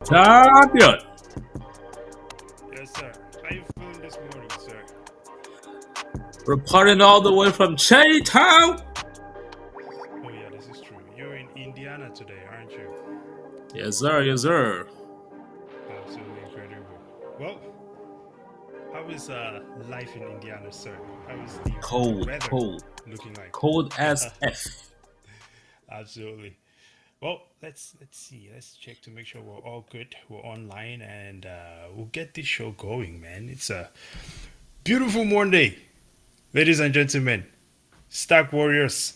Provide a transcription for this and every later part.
Champion. Yes, sir. How you feeling this morning, sir? Reporting all the way from Chi-Town. Oh yeah, this is true. You're in Indiana today, aren't you? Yes, sir. Yes, sir. Absolutely incredible. Well, how is life in Indiana, sir? How is the Cold, weather cold, looking like? cold as F. Absolutely. Well, let's see. Let's check to make sure we're all good. We're online, and we'll get this show going, man. It's a beautiful Monday, ladies and gentlemen. Stack Warriors.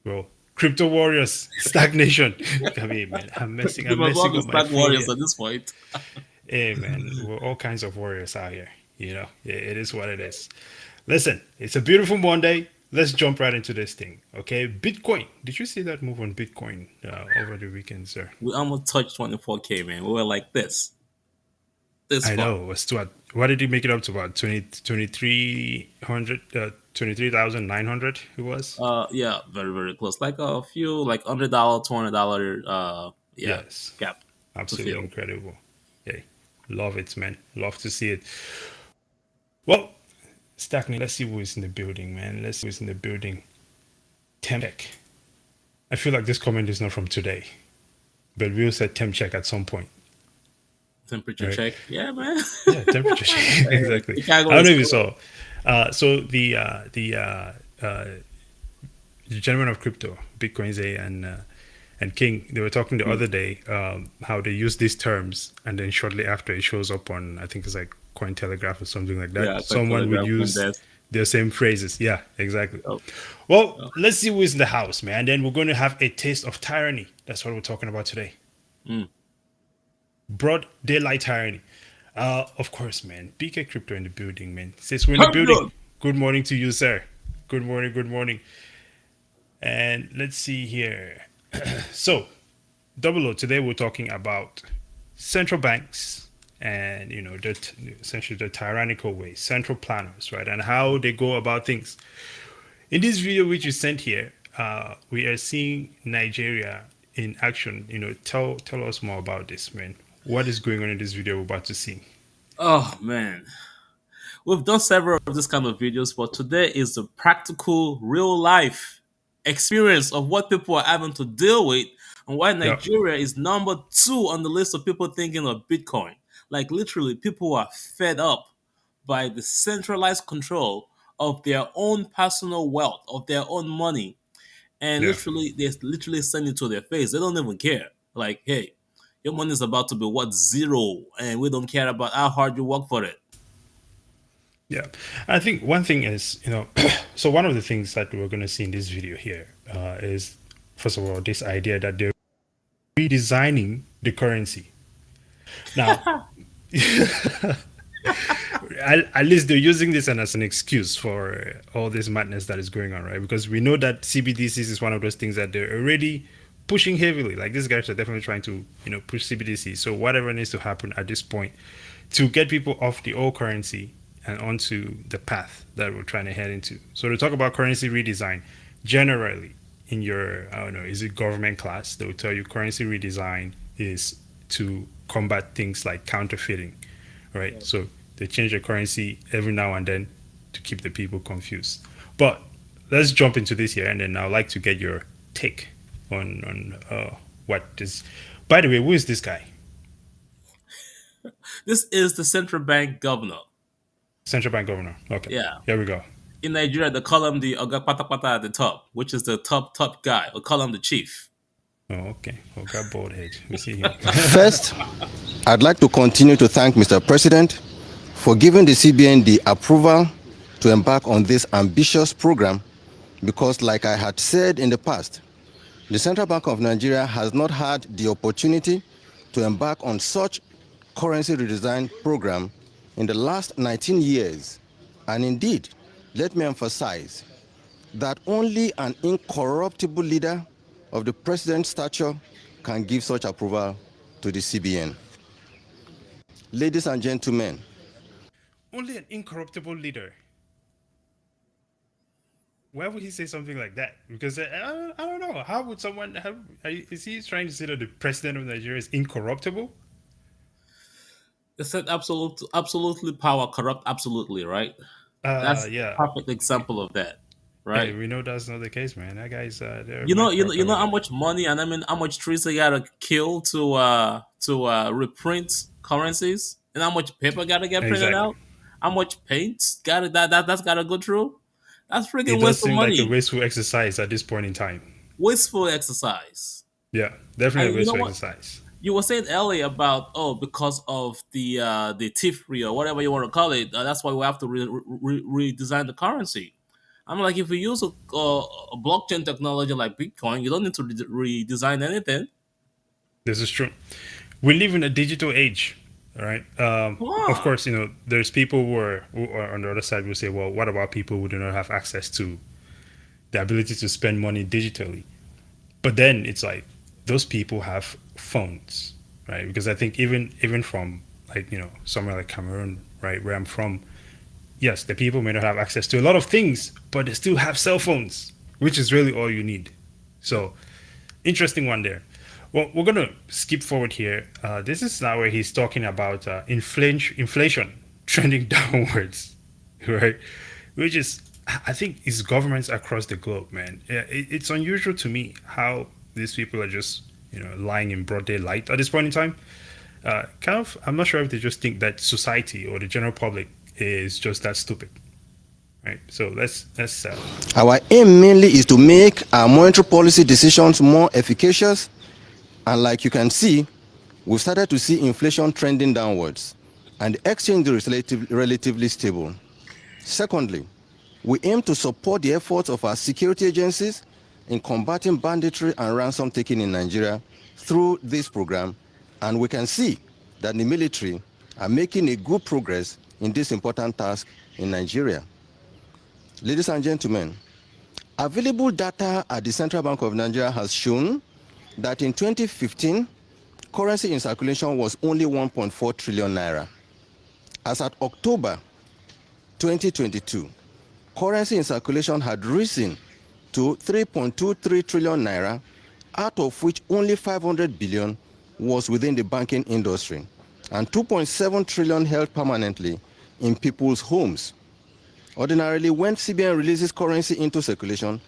Well, Crypto Warriors, Stagnation. I mean, man, We I'm must all messing be up my Stack flow Warriors here. at this point. Hey, man, we're all kinds of warriors out here. It is what it is. Listen, it's a beautiful Monday. Let's jump right into this thing, okay? Bitcoin. Did you see that move on Bitcoin over the weekend, sir? We almost touched 24K, man. We were like this I far. know. What did he make it up to? About 23,900 it was? Yeah, very, very close. Like a few, like $100, $200, yeah, Yes. gap to Absolutely fill. incredible. Hey, love it, man. Love to see it. Well, Stackney, let's see who is in the building, man. Let's see who's in the building. Temcheck. I feel like this comment is not from today, but we'll say temp check at some point, Temperature right? check. Yeah, man. Yeah, temperature check. Exactly. Chicago I don't is know if you cold. saw. So the gentleman of crypto, Bitcoin Zay and King, they were talking the Hmm. other day how they use these terms, and then shortly after it shows up on, I think it's like Cointelegraph or something like that. Yeah, quick Someone would telegraph when use there's. their same phrases. Yeah, exactly. Oh, Well, oh. let's see who is in the house, man. Then we're going to have a taste of tyranny. That's what we're talking about today. Mm. Broad daylight tyranny. Of course, man. BK Crypto in the building, man. Since we're in the building, Champion. good morning to you, sir. Good morning, good morning. And let's see here. So, Double O, today we're talking about central banks and, essentially the tyrannical way, central planners, right? And how they go about things. In this video, which you sent here, we are seeing Nigeria in action. Tell us more about this, man. What is going on in this video we're about to see? Oh man. We've done several of this kind of videos, but today is the practical, real life experience of what people are having to deal with and why Yep. Nigeria is number two on the list of people thinking of Bitcoin. Like, literally, people are fed up by the centralized control of their own personal wealth, of their own money. And Yeah. literally, they literally send it to their face. They don't even care. Like, hey, your money is about to be what, zero, and we don't care about how hard you work for it. Yeah. I think one thing is, so one of the things that we're going to see in this video here is, first of all, this idea that they're redesigning the currency. Now, at least they're using this as an excuse for all this madness that is going on, right? Because we know that CBDCs is one of those things that they're already pushing heavily. Like these guys are definitely trying to, push CBDC. So whatever needs to happen at this point to get people off the old currency and onto the path that we're trying to head into. So to talk about currency redesign, generally in your, I don't know, is it government class? They will tell you currency redesign is to combat things like counterfeiting, right? So they change the currency every now and then to keep the people confused. But let's jump into this here, and then I'd like to get your take on what this. By the way, who is this guy? This is the central bank governor. Central bank governor. Okay, Yeah. here we go. In Nigeria, they call him the Oga Pata Pata at the top, which is the top guy. We call him the chief. Oh, okay. Oh, got bald head. We see him. First, I'd like to continue to thank Mr. President for giving the CBN the approval to embark on this ambitious program because, like I had said in the past, the Central Bank of Nigeria has not had the opportunity to embark on such currency redesign program in the last 19 years. And indeed, let me emphasize that only an incorruptible leader of the president's stature can give such approval to the CBN. Ladies and gentlemen, Only an incorruptible leader. Why would he say something like that? Because I don't know. How would someone? Is he trying to say that the president of Nigeria is incorruptible? They said absolutely power corrupt absolutely, right? That's Yeah. a perfect example of that, Hey, right? we know that's not the case, man. That guy's they're You know, mad you know, corrupt you know over how there. much money and I mean how much trees they gotta kill to reprint currencies, and how much paper gotta get printed Exactly. out, how much paint gotta that's gotta go through. That's It freaking does waste of seem like a money, wasteful exercise at this point in time. wasteful exercise. Yeah, definitely And a you know wasteful what? exercise. You were saying earlier about because of the thievery or whatever you want to call it. That's why we have to redesign the currency. I'm like, if we use a blockchain technology like Bitcoin, you don't need to redesign anything. This is true. We live in a digital age, all right? Come Of on. course, there's people who are on the other side will say, well, what about people who do not have access to the ability to spend money digitally? But then it's like those people have phones, right? Because I think even from like somewhere like Cameroon, right, where I'm from, yes, the people may not have access to a lot of things, but they still have cell phones, which is really all you need. So interesting one there. Well, we're gonna skip forward here. This is now where he's talking about inflation trending downwards, right? Which is, I think, is governments across the globe, man. Yeah, it's unusual to me how these people are just lying in broad daylight at this point in time. Kind of, I'm not sure if they just think that society or the general public is just that stupid, right? So let's Our aim mainly is to make our monetary policy decisions more efficacious, and like you can see, we've started to see inflation trending downwards and the exchange rate is relatively stable. Secondly, we aim to support the efforts of our security agencies in combating banditry and ransom taking in Nigeria through this program, and we can see that the military are making a good progress in this important task in Nigeria. Ladies and gentlemen, available data at the Central Bank of Nigeria has shown that in 2015, currency in circulation was only 1.4 trillion naira. As at October 2022, currency in circulation had risen to 3.23 trillion naira, out of which only 500 billion was within the banking industry, and 2.7 trillion held permanently in people's homes. Ordinarily, when CBN releases currency into circulation,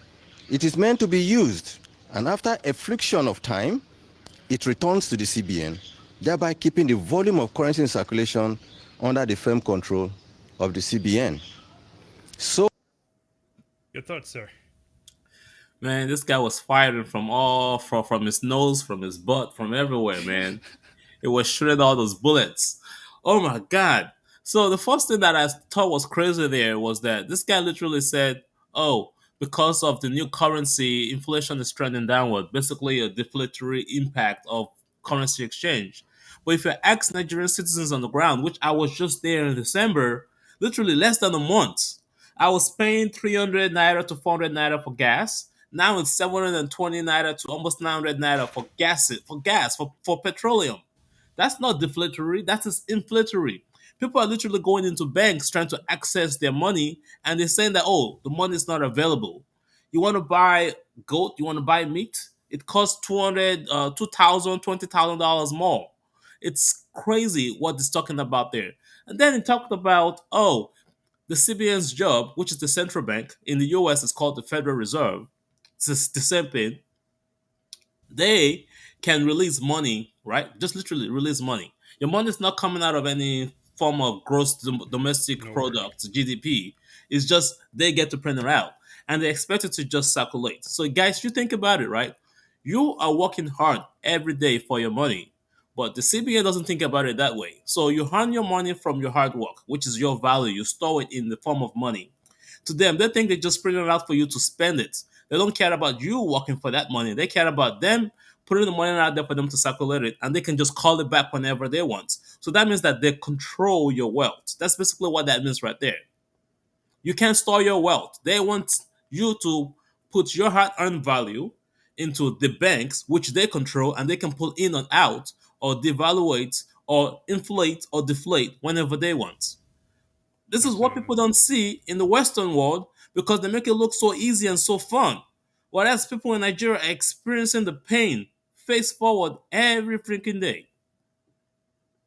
it is meant to be used, and after a friction of time, it returns to the CBN, thereby keeping the volume of currency in circulation under the firm control of the CBN. So, your thoughts, sir. Man, this guy was firing from his nose, from his butt, from everywhere, man. It was shooting all those bullets. Oh my god. So the first thing that I thought was crazy there was that this guy literally said, "Oh, because of the new currency, inflation is trending downward. Basically, a deflationary impact of currency exchange." But if you ask Nigerian citizens on the ground, which I was just there in December, literally less than a month, I was paying 300 naira to 400 naira for gas. Now it's 720 naira to almost 900 naira for petroleum. That's not deflationary, that is inflationary. People are literally going into banks trying to access their money and they're saying that, oh, the money is not available. You want to buy goat, you want to buy meat, it costs 200, 2,000, $20,000 more. It's crazy what he's talking about there. And then he talked about, oh, the CBN's job, which is the central bank, in the US is called the Federal Reserve. It's the same thing. They can release money, right? Just literally release money. Your money is not coming out of any form of gross domestic Nowhere. product, GDP. It's just they get to print it out and they expect it to just circulate. So, guys, you think about it, right? You are working hard every day for your money, but the CBA doesn't think about it that way. So, you earn your money from your hard work, which is your value. You store it in the form of money. To them, they think they just print it out for you to spend it. They don't care about you working for that money. They care about them putting the money out there for them to circulate it, and they can just call it back whenever they want. So that means that they control your wealth. That's basically what that means right there. You can't store your wealth. They want you to put your hard-earned value into the banks, which they control, and they can pull in and out, or devaluate, or inflate, or deflate whenever they want. This is what Absolutely. people don't see in the Western world because they make it look so easy and so fun. Whereas people in Nigeria are experiencing the pain face forward every freaking day.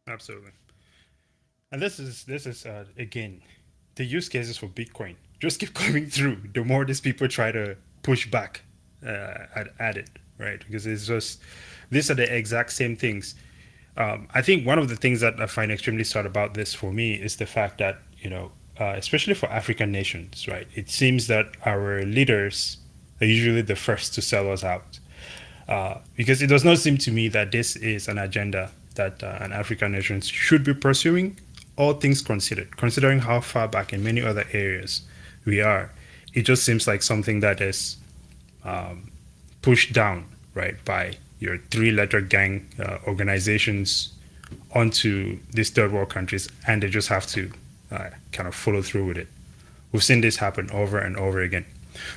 Absolutely. And this is again, the use cases for Bitcoin just keep coming through. The more these people try to push back at it, right? Because it's just these are the exact same things. I think one of the things that I find extremely sad about this for me is the fact that especially for African nations, right? It seems that our leaders are usually the first to sell us out because it does not seem to me that this is an agenda that an African nation should be pursuing, all things considered, considering how far back in many other areas we are. It just seems like something that is pushed down, right, by your three-letter gang organizations onto these third world countries, and they just have to kind of follow through with it. We've seen this happen over and over again.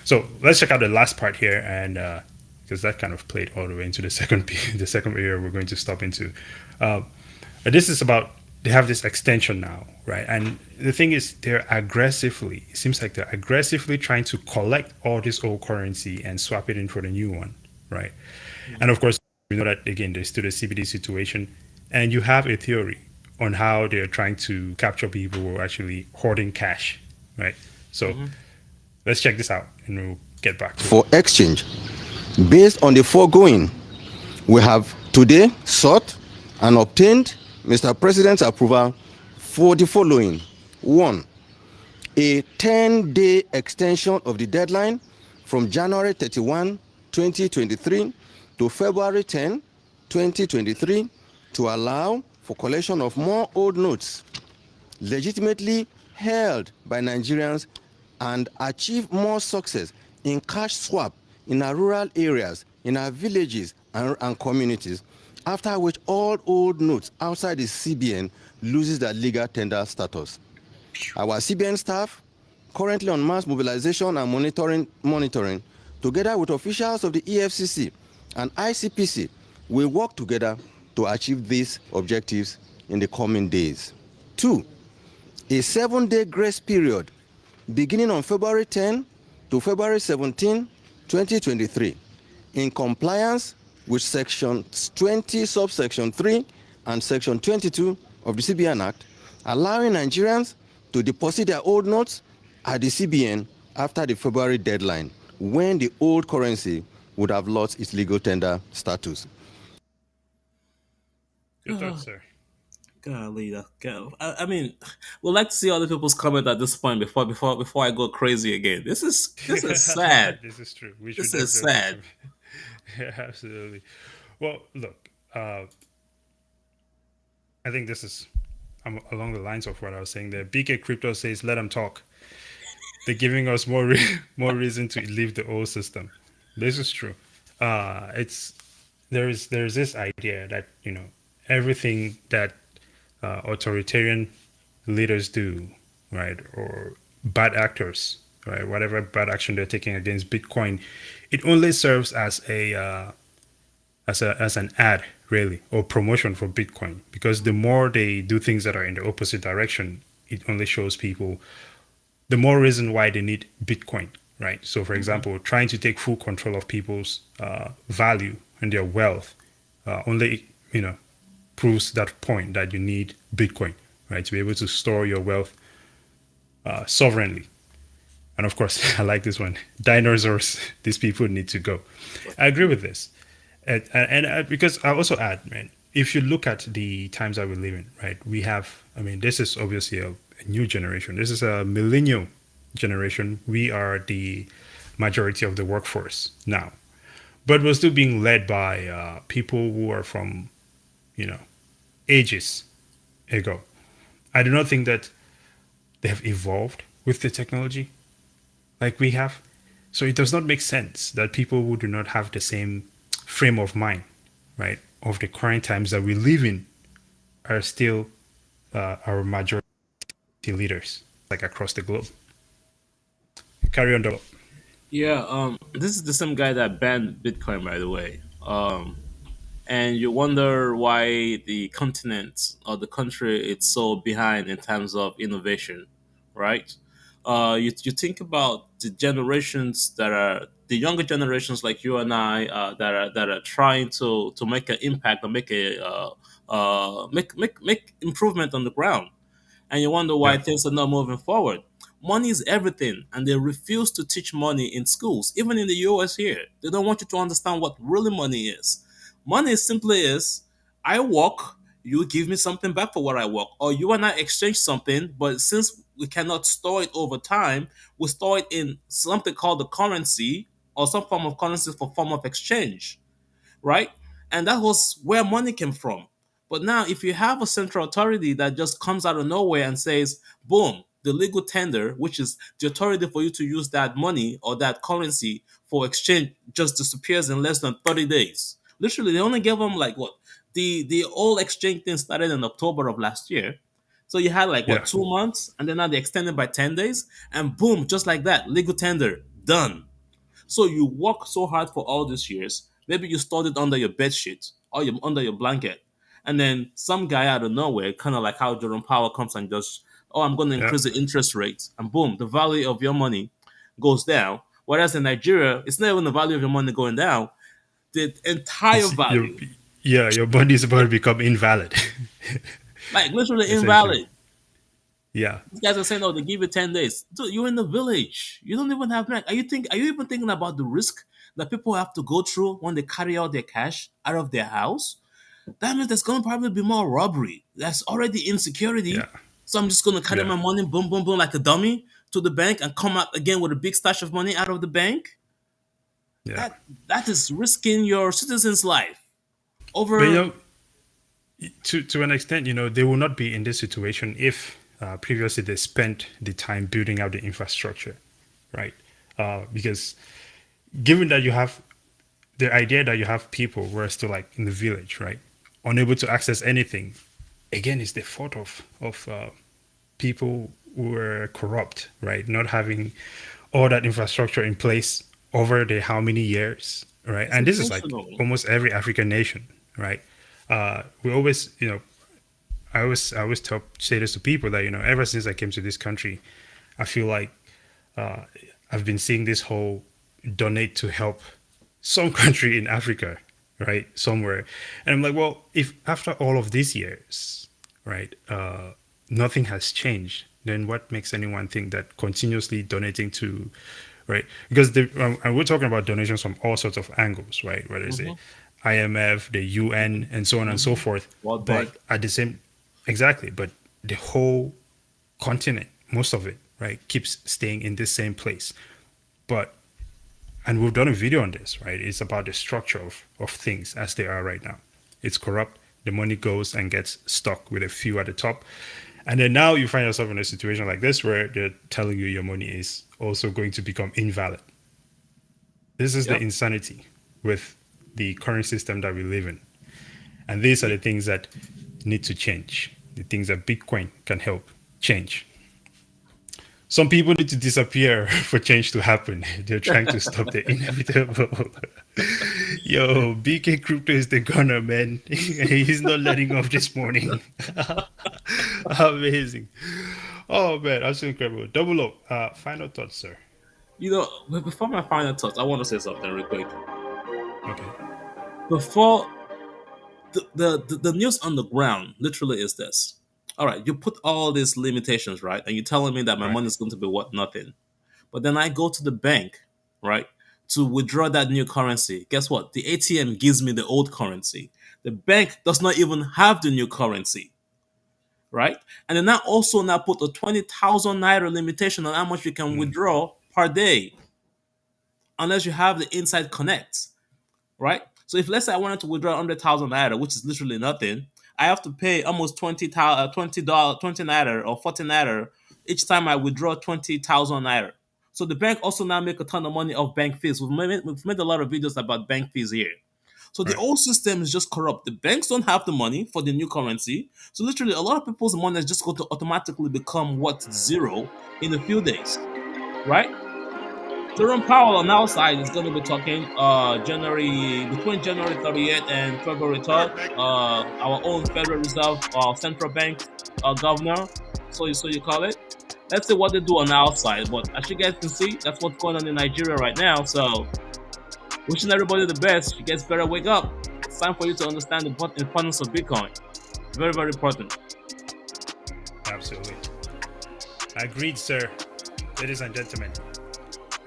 So let's check out the last part here, and because that kind of played all the way into the second the second area we're going to stop into. Uh, this is about they have this extension now, right? And the thing is, they're aggressively. It seems like they're aggressively trying to collect all this old currency and swap it in for the new one, right? And of course, we know that again, there's still the CBD situation, and you have a theory on how they're trying to capture people who are actually hoarding cash, right? So Mm-hmm. let's check this out, and we'll get back to it. for exchange. Based on the foregoing, we have today sought and obtained Mr. President's approval for the following. One, a 10-day extension of the deadline from January 31, 2023 to February 10, 2023 to allow for collection of more old notes legitimately held by Nigerians and achieve more success in cash swap in our rural areas, in our villages and communities, after which all old notes outside the CBN loses their legal tender status. Our CBN staff, currently on mass mobilization and monitoring, together with officials of the EFCC and ICPC, will work together to achieve these objectives in the coming days. Two, a 7-day grace period beginning on February 10 to February 17, 2023, in compliance with Section 20, subsection 3 and Section 22 of the CBN Act, allowing Nigerians to deposit their old notes at the CBN after the February deadline, when the old currency would have lost its legal tender status. Your thoughts, sir? Golly, I mean, we'd like to see other people's comment at this point before I go crazy again. This is sad. This is true. We should This is definitely sad. come. Yeah, absolutely. Well, look, I think this is along the lines of what I was saying there. BK Crypto says, "Let them talk." They're giving us more reason to leave the old system. This is true. It's there's this idea that everything that authoritarian leaders do, right, or bad actors, right, whatever bad action they're taking against Bitcoin, it only serves as a as an ad really or promotion for Bitcoin, because the more they do things that are in the opposite direction, it only shows people the more reason why they need Bitcoin, right? So, for Hmm. example, trying to take full control of people's value and their wealth only, proves that point that you need Bitcoin, right, to be able to store your wealth sovereignly. And of course, I like this one. Dinosaurs, these people need to go. I agree with this. And because I also add, man, if you look at the times that we live in, right, we have, I mean, this is obviously a new generation. This is a millennial generation. We are the majority of the workforce now. But we're still being led by people who are from, you know, ages ago. I do not think that they have evolved with the technology like we have. So it does not make sense that people who do not have the same frame of mind, right, of the current times that we live in are still our majority leaders, like across the globe. Carry on, Dolo. Yeah, this is the same guy that banned Bitcoin, by the way. And you wonder why the continent or the country it's so behind in terms of innovation, right? You think about the generations that are the younger generations like you and I that are trying to make an impact or make a make improvement on the ground. and you wonder why Yeah. things are not moving forward. Money is everything, and they refuse to teach money in schools, even in the US here. They don't want you to understand what really money is. Money simply is I work, you give me something back for what I work, or you and I exchange something, but since we cannot store it over time, we store it in something called the currency or some form of currency for form of exchange, right? And that was where money came from. But now, if you have a central authority that just comes out of nowhere and says, boom, the legal tender, which is the authority for you to use that money or that currency for exchange, just disappears in less than 30 days. Literally, they only gave them like what? The old exchange thing started in October of last year. So you had like Yeah. what, 2 months, and then now they extended by 10 days, and boom, just like that, legal tender, done. So you work so hard for all these years. Maybe you stored it under your bed sheet or under your blanket. And then some guy out of nowhere, kind of like how Jerome Powell comes and just, oh, I'm going to Yeah. increase the interest rates. And boom, the value of your money goes down. Whereas in Nigeria, it's not even the value of your money going down. The entire It's your value, yeah, your body is about to become invalid. like literally Essentially. invalid. Yeah. These guys are saying, "Oh, they give you 10 days." Dude, you're in the village. You don't even have bank. Are you even thinking about the risk that people have to go through when they carry out their cash out of their house? That means there's gonna probably be more robbery. There's already Yeah. insecurity. So I'm just gonna carry Yeah. my money, boom, boom, boom, like a dummy to the bank and come out again with a big stash of money out of the bank. Yeah. That is risking your citizen's life But over. to an extent, they will not be in this situation if previously they spent the time building out the infrastructure, right? Because given that you have the idea that you have people who are still like in the village, right, unable to access anything, again, is the fault of people who were corrupt, right, not having all that infrastructure in place over the how many years, right? It's And this is like intentional. almost every African nation, right? We always, I always say this to people that ever since I came to this country, I feel like uh, I've been seeing this whole donate to help some country in Africa, right, somewhere, and I'm like, well, if after all of these years, right, nothing has changed, then what makes anyone think that continuously donating to, right? Because and we're talking about donations from all sorts of angles, right? Whether it's the Hmm. IMF, the UN, and so on and so Hmm. forth. World But Bank. at the same, exactly, but the whole continent, most of it, right, keeps staying in this same place. But and we've done a video on this, right? It's about the structure of things as they are right now. It's corrupt. The money goes and gets stuck with a few at the top. And then now you find yourself in a situation like this where they're telling you your money is also going to become invalid. This is the Yep. insanity with the current system that we live in. And these are the things that need to change, the things that Bitcoin can help change. Some people need to disappear for change to happen. They're trying to stop the inevitable. Yo, BK Crypto is the gunner, man. He's not letting off this morning. Amazing. Oh, man, that's incredible. Double up. Final thoughts, sir. But before my final thoughts, I want to say something real quick. Okay. Before the news on the ground literally is this. All right, you put all these limitations, right? And you're telling me that my Right. money is going to be worth nothing. But then I go to the bank, right, to withdraw that new currency. Guess what? The ATM gives me the old currency. The bank does not even have the new currency, right? And then that also now put a 20,000 naira limitation on how much you can Mm, withdraw per day, unless you have the inside connect, right? So if let's say I wanted to withdraw 100,000 naira, which is literally nothing, I have to pay almost $20, 20 naira or 40 naira each time I withdraw 20,000 naira. So the bank also now make a ton of money off bank fees. We've made a lot of videos about bank fees here. So the right. old system is just corrupt. The banks don't have the money for the new currency. So literally, a lot of people's money is just going to automatically become what, zero in a few days, right? Jerome Powell on our side is going to be talking between January 30th and February 3rd. Our own Federal Reserve central bank governor, so you call it. Let's see what they do on our side. But as you guys can see, that's what's going on in Nigeria right now. So wishing everybody the best. You guys better wake up. It's time for you to understand the importance of Bitcoin. Very, very important. Absolutely. Agreed, sir. Ladies and gentlemen,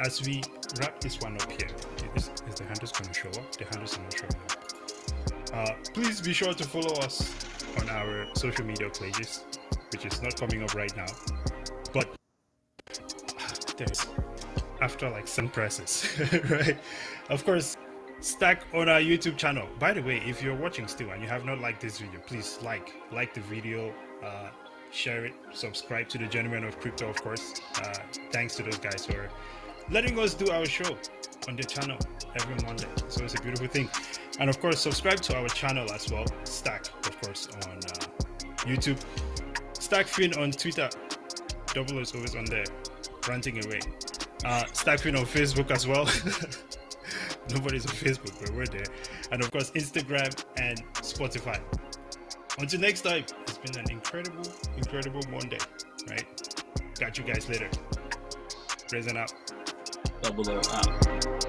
as we wrap this one up here, is the handles going to show up? The handles are not showing up. Please be sure to follow us on our social media pages, which is not coming up right now. But there's after like some presses, right? Of course, Stack on our YouTube channel. By the way, if you're watching still and you have not liked this video, please like the video, share it, subscribe to the Gentlemen of Crypto, of course. Thanks to those guys for letting us do our show on the channel every Monday. So it's a beautiful thing. And of course, subscribe to our channel as well. Stack, of course, on YouTube. StackFin on Twitter. Double is always on there, ranting away. StackFin on Facebook as well. Nobody's on Facebook, but we're there. And of course, Instagram and Spotify. Until next time, it's been an incredible Monday, right? Got you guys later. Raising out. Double O out.